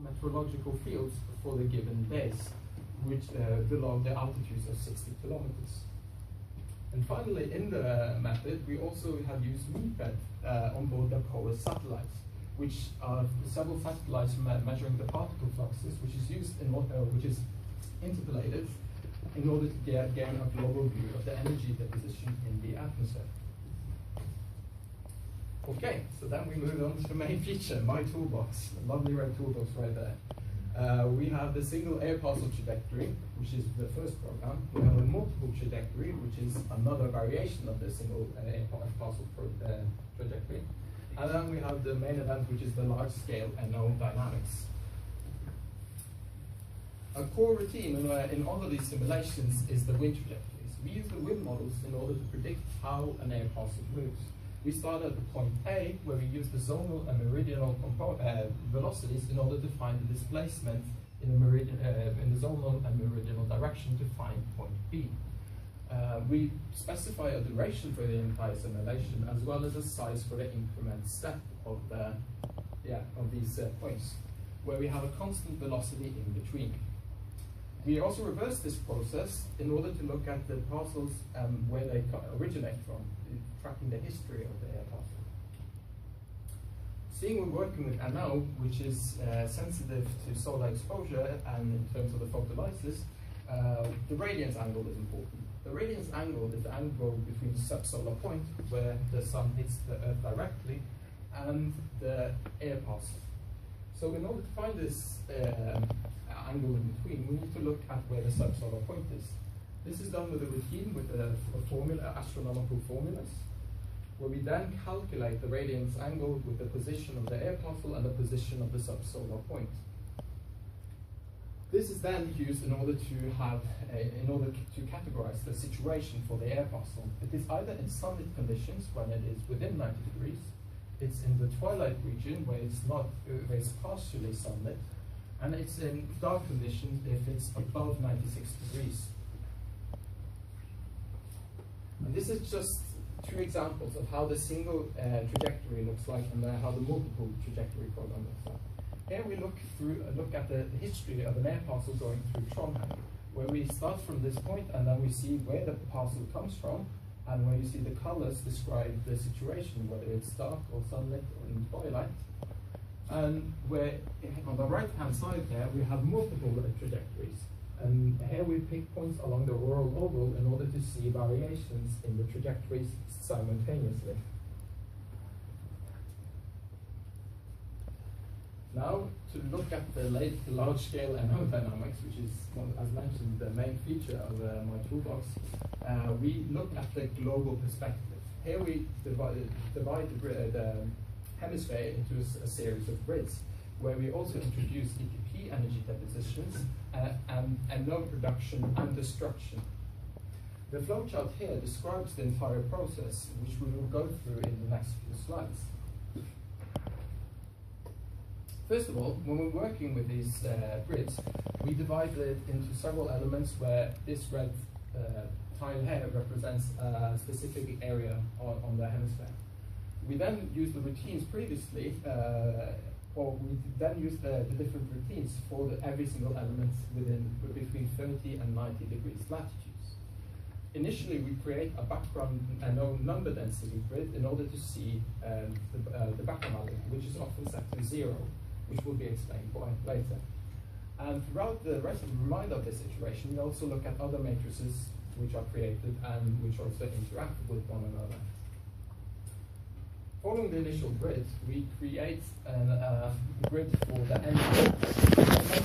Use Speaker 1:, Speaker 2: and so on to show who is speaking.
Speaker 1: meteorological fields for the given days, which below the altitudes of 60 kilometers. And finally, in the method, we also have used MEPED on board the polar satellites, which are several satellites measuring the particle fluxes, which is used in which is interpolated in order to gain a global view of the energy deposition in the atmosphere. Okay, so then we move on to the main feature, my toolbox, the lovely red toolbox right there. We have the single air parcel trajectory, which is the first program. We have a multiple trajectory, which is another variation of the single air parcel trajectory. And then we have the main event, which is the large-scale NO dynamics. A core routine in all of these simulations is the wind trajectories. We use the wind models in order to predict how an air parcel moves. We start at the point A, where we use the zonal and meridional velocities in order to find the displacement in the zonal and meridional direction to find point B. We specify a duration for the entire simulation, as well as a size for the increment step of these points, where we have a constant velocity in between. We also reverse this process in order to look at the parcels where they originate from, tracking the history of the air parcel. Seeing we're working with NO, which is sensitive to solar exposure, and in terms of the photolysis, the radiance angle is important. The radiance angle is the angle between the subsolar point, where the sun hits the Earth directly, and the air parcel. So in order to find this angle in between, we need to look at where the subsolar point is. This is done with a routine with astronomical formulas, where we then calculate the radiance angle with the position of the air parcel and the position of the subsolar point. This is then used in order to categorize the situation for the air parcel. It is either in sunlit conditions when it is within 90 degrees, it's in the twilight region where it's partially sunlit, and it's in dark conditions if it's above 96 degrees. And this is just two examples of how the single trajectory looks like and how the multiple trajectory program looks like. Here we look at the history of an air parcel going through Trondheim, where we start from this point and then we see where the parcel comes from, and where you see the colors describe the situation, whether it's dark or sunlit or in twilight. And where on the right-hand side here we have multiple trajectories. And here we pick points along the auroral oval in order to see variations in the trajectories simultaneously. Now, to look at the large-scale NO dynamics, which is, as mentioned, the main feature of my toolbox, we look at the global perspective. Here we divide the hemisphere into a series of grids, where we also introduce EPP energy depositions and NO production and destruction. The flowchart here describes the entire process, which we will go through in the next few slides. First of all, when we're working with these grids, we divide it into several elements, where this red tile here represents a specific area on the hemisphere. We then use the routines previously, or we then use the different routines for every single element between 30 and 90 degrees latitudes. Initially, we create a background number density grid in order to see the background value, which is often set to 0, which will be explained later. And throughout the remainder of this iteration, we also look at other matrices which are created and which also interact with one another. Following the initial grid, we create a grid for the energy.